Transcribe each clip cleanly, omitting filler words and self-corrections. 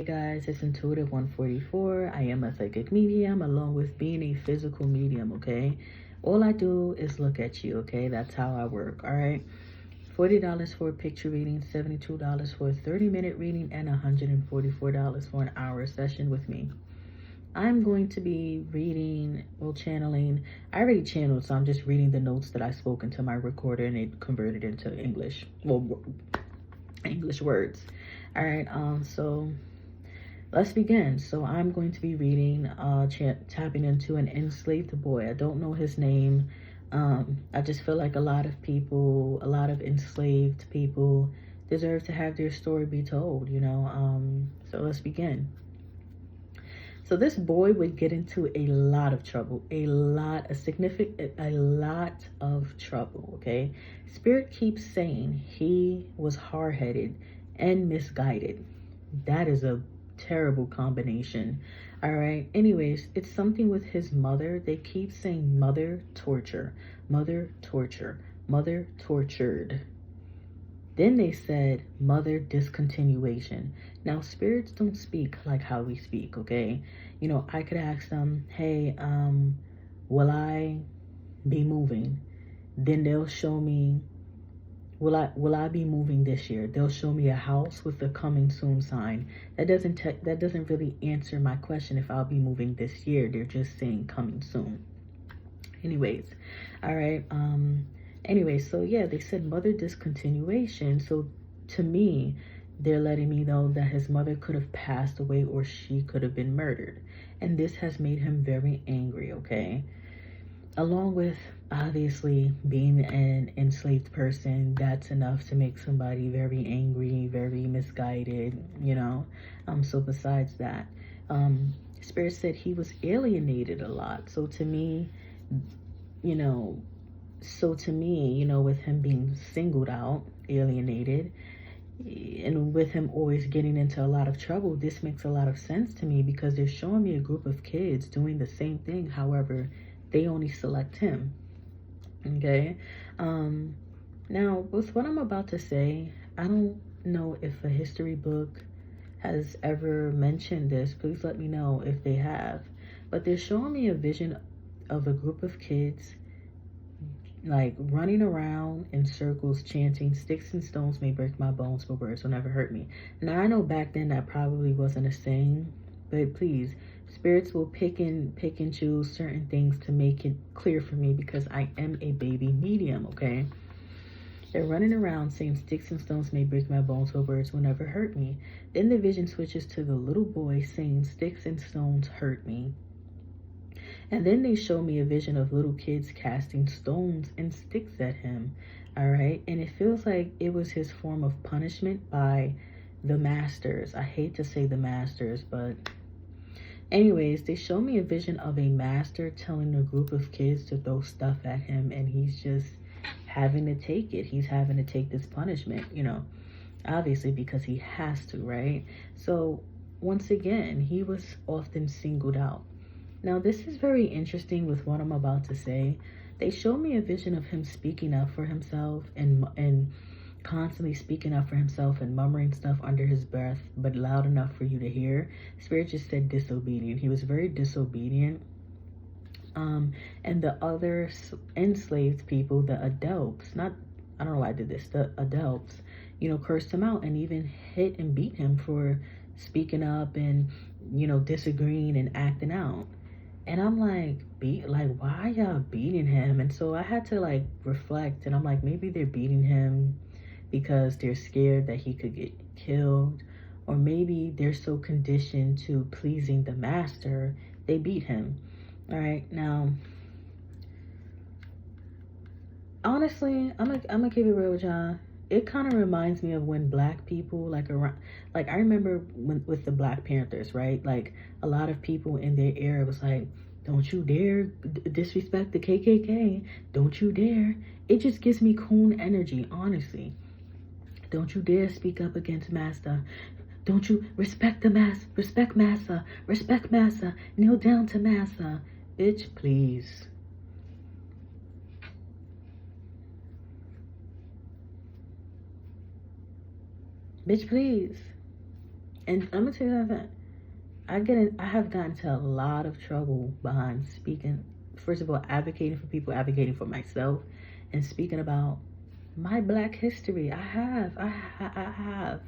Hey guys, it's Intuitive 144. I am a psychic medium along with being a physical medium, okay? All I do is look at you, okay? That's how I work, all right? $40 for a picture reading, $72 for a 30-minute reading, and $144 for an hour session with me. I'm going to be reading, well, channeling. I already channeled, so I'm just reading the notes that I spoke into my recorder and it converted into English. Well, English words. All right, so let's begin. So I'm going to be reading, tapping into an enslaved boy. I don't know his name. I just feel like a lot of people, a lot of enslaved people deserve to have their story be told, you know? So let's begin. So this boy would get into a lot of trouble, a lot of trouble, okay? Spirit keeps saying he was hard-headed and misguided. That is a terrible combination. All right. Anyways, it's something with his mother. They keep saying mother torture, mother torture, mother tortured. Then they said mother discontinuation. Now spirits don't speak like how we speak, okay? You know, I could ask them, hey, will I be moving? Then they'll show me, will I be moving this year? They'll show me a house with the coming soon sign. That doesn't really answer my question if I'll be moving this year. They're just saying coming soon. Anyways, all right. Anyway, so yeah, they said mother discontinuation. So to me, they're letting me know that his mother could have passed away or she could have been murdered. And this has made him very angry, okay? Along with obviously being an enslaved person, that's enough to make somebody very angry, very misguided, you know? So besides that, Spirit said he was alienated a lot. So to me, you know, with him being singled out, alienated, and with him always getting into a lot of trouble, this makes a lot of sense to me because they're showing me a group of kids doing the same thing. However, they only select him. Okay. Now, with what I'm about to say, I don't know if a history book has ever mentioned this. Please let me know if they have. But they're showing me a vision of a group of kids like running around in circles chanting sticks and stones may break my bones but words will never hurt me. Now I know back then that probably wasn't a saying, but please, spirits will pick and choose certain things to make it clear for me because I am a baby medium, okay? They're running around saying sticks and stones may break my bones but words will never hurt me. Then the vision switches to the little boy saying sticks and stones hurt me. And then they show me a vision of little kids casting stones and sticks at him. All right. And it feels like it was his form of punishment by the masters. I hate to say the masters, but anyways, they show me a vision of a master telling a group of kids to throw stuff at him. And he's just having to take it. He's having to take this punishment, you know, obviously because he has to, right? So once again, he was often singled out. Now, this is very interesting with what I'm about to say. They show me a vision of him speaking up for himself and constantly speaking up for himself and murmuring stuff under his breath, but loud enough for you to hear. Spirit just said disobedient. He was very disobedient. And the other enslaved people, the adults, I don't know why I did this, the adults, you know, cursed him out and even hit and beat him for speaking up and, you know, disagreeing and acting out. And I'm like, why y'all beating him? And so I had to like reflect, and I'm like, maybe they're beating him because they're scared that he could get killed, or maybe they're so conditioned to pleasing the master, they beat him. All right, now, honestly, I'm gonna keep it real with y'all. It kind of reminds me of when black people like I remember when with the Black Panthers, right? Like a lot of people in their era was like, don't you dare disrespect the KKK. Don't you dare. It just gives me coon energy, honestly. Don't you dare speak up against Master. Don't you respect the mass, respect Massa, kneel down to Massa. Bitch, please. Bitch, please. And I'm gonna tell you that I have gotten into a lot of trouble behind speaking. First of all, advocating for people, advocating for myself, and speaking about my Black history. I have, I have,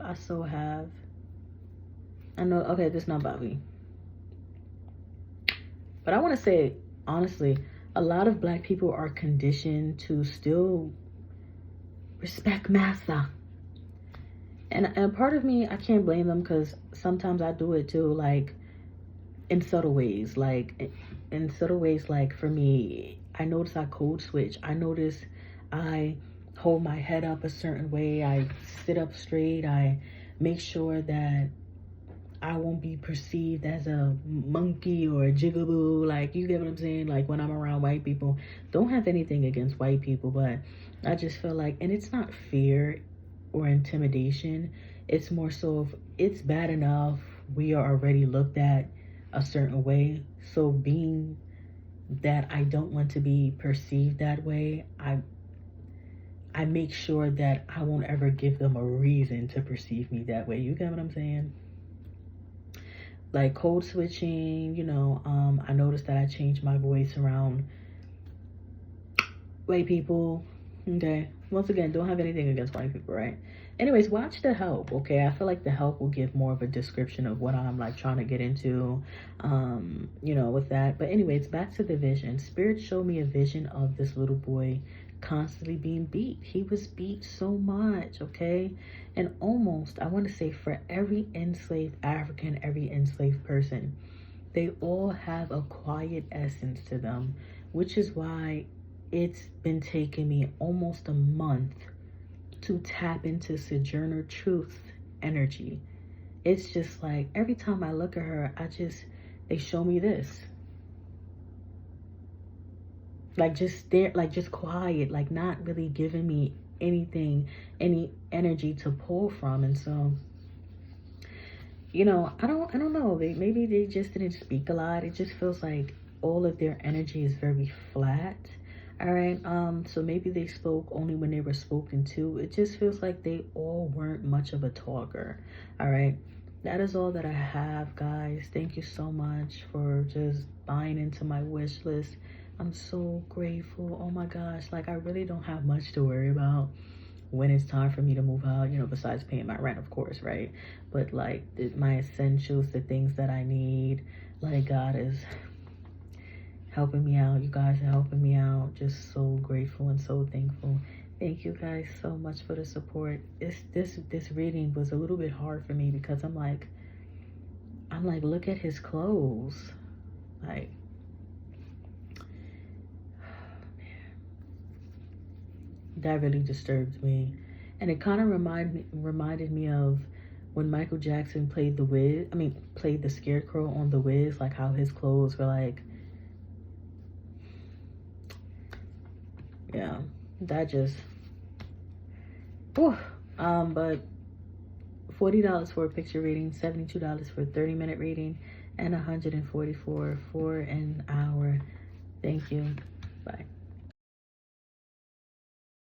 I so have. I know. Okay, this is not about me, but I want to say honestly, a lot of Black people are conditioned to still respect massa. And part of me, I can't blame them because sometimes I do it too, like in subtle ways. Like in subtle ways, like for me, I notice I code switch. I notice I hold my head up a certain way. I sit up straight. I make sure that I won't be perceived as a monkey or a jigaboo. Like, you get what I'm saying? Like, when I'm around white people, don't have anything against white people, but I just feel like, and it's not fear or intimidation. It's more so of, it's bad enough we are already looked at a certain way. So being that I don't want to be perceived that way, I make sure that I won't ever give them a reason to perceive me that way. You get what I'm saying? Like code switching, I noticed that I changed my voice around white people. Okay. Once again, don't have anything against white people, right? Anyways, watch The Help, okay? I feel like The Help will give more of a description of what I'm like trying to get into, with that. But anyways, back to the vision. Spirit showed me a vision of this little boy constantly being beat. He was beat so much, okay? And almost, I want to say, for every enslaved African, every enslaved person, they all have a quiet essence to them, which is why it's been taking me almost a month to tap into Sojourner Truth's energy. It's just like every time I look at her, they show me this. Like just there, like just quiet, like not really giving me anything, any energy to pull from. And so, I don't know. Maybe they just didn't speak a lot. It just feels like all of their energy is very flat. All right. So maybe they spoke only when they were spoken to. It just feels like they all weren't much of a talker. All right. That is all that I have, guys. Thank you so much for just buying into my wish list. I'm so grateful. Oh my gosh. Like, I really don't have much to worry about when it's time for me to move out, besides paying my rent, of course, right? But like my essentials, the things that I need, like God is helping me out. You guys are helping me out. Just so grateful and so thankful. Thank you guys so much for the support. This reading was a little bit hard for me because I'm like, look at his clothes. Like, that really disturbed me. And it kind of reminded me of when Michael Jackson played the Scarecrow on The Wiz, like how his clothes were like, yeah, that just, whew. But $40 for a picture reading, $72 for a 30-minute reading, and $144 for an hour. Thank you. Bye.